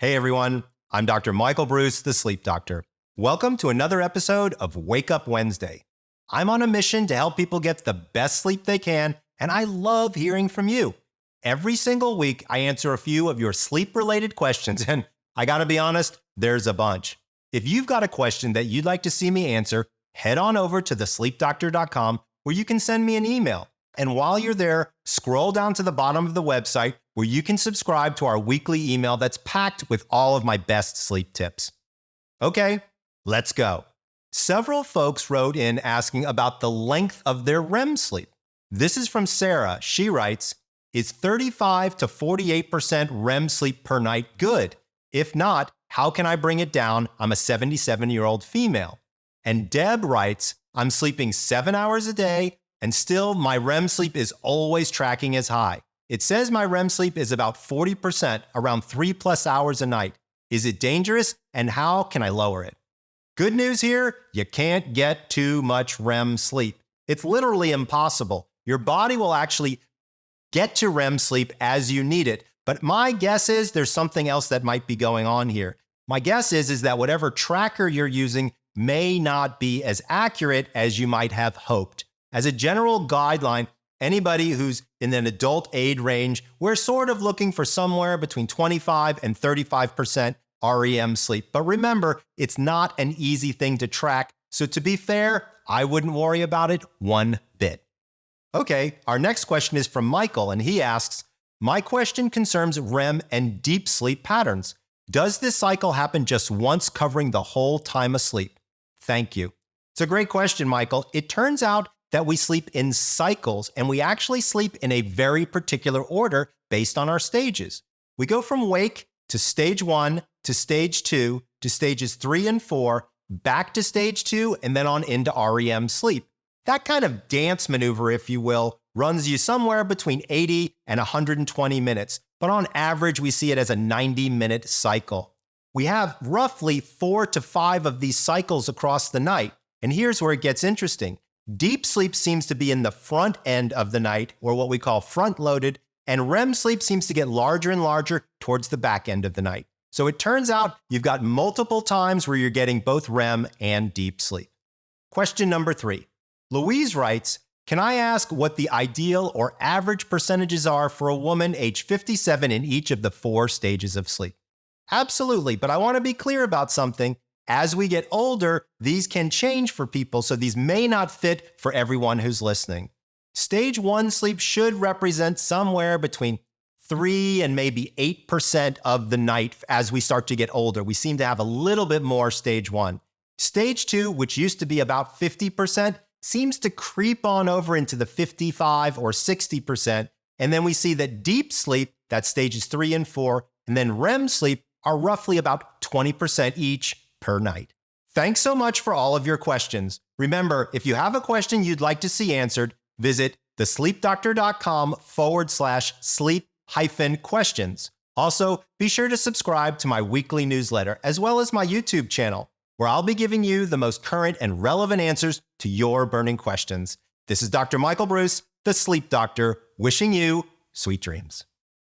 Hey everyone, I'm Dr. Michael Breus, the Sleep Doctor. Welcome to another episode of Wake Up Wednesday. I'm on a mission to help people get the best sleep they can, and I love hearing from you. Every single week, I answer a few of your sleep-related questions, and I gotta be honest, there's a bunch. If you've got a question that you'd like to see me answer, head on over to thesleepdoctor.com where you can send me an email. And while you're there, scroll down to the bottom of the website where you can subscribe to our weekly email that's packed with all of my best sleep tips. Okay, let's go. Several folks wrote in asking about the length of their REM sleep. This is from Sarah. She writes, is 35 to 48% REM sleep per night good? If not, how can I bring it down? I'm a 77-year-old female. And Deb writes, I'm sleeping 7 hours a day, and still my REM sleep is always tracking as high. It says my REM sleep is about 40%, around 3+ hours a night. Is it dangerous, and how can I lower it? Good news here, you can't get too much REM sleep. It's literally impossible. Your body will actually get to REM sleep as you need it, but my guess is there's something else that might be going on here. My guess is that whatever tracker you're using may not be as accurate as you might have hoped. As a general guideline, anybody who's in an adult age range, we're sort of looking for somewhere between 25 and 35% REM sleep. But remember, it's not an easy thing to track. So to be fair, I wouldn't worry about it one bit. Okay, our next question is from Michael, and he asks, my question concerns REM and deep sleep patterns. Does this cycle happen just once, covering the whole time of sleep? Thank you. It's a great question, Michael. It turns out that we sleep in cycles, and we actually sleep in a very particular order based on our stages. We go from wake to stage 1 to stage 2 to stages 3 and 4, back to stage 2, and then on into REM sleep. That kind of dance maneuver, if you will, runs you somewhere between 80 and 120 minutes, but on average, we see it as a 90-minute cycle. We have roughly 4 to 5 of these cycles across the night, and here's where it gets interesting. Deep sleep seems to be in the front end of the night, or what we call front-loaded, and REM sleep seems to get larger and larger towards the back end of the night. So it turns out you've got multiple times where you're getting both REM and deep sleep. Question number 3. Louise writes, can I ask what the ideal or average percentages are for a woman age 57 in each of the 4 stages of sleep? Absolutely, but I want to be clear about something. As we get older, these can change for people, so these may not fit for everyone who's listening. Stage 1 sleep should represent somewhere between 3 and maybe 8% of the night as we start to get older. We seem to have a little bit more stage 1. Stage 2, which used to be about 50%, seems to creep on over into the 55 or 60%. And then we see that deep sleep, that's stages 3 and 4, and then REM sleep are roughly about 20% each per night. Thanks so much for all of your questions. Remember, if you have a question you'd like to see answered, visit thesleepdoctor.com/sleep-questions. Also, be sure to subscribe to my weekly newsletter, as well as my YouTube channel, where I'll be giving you the most current and relevant answers to your burning questions. This is Dr. Michael Breus, the Sleep Doctor, wishing you sweet dreams.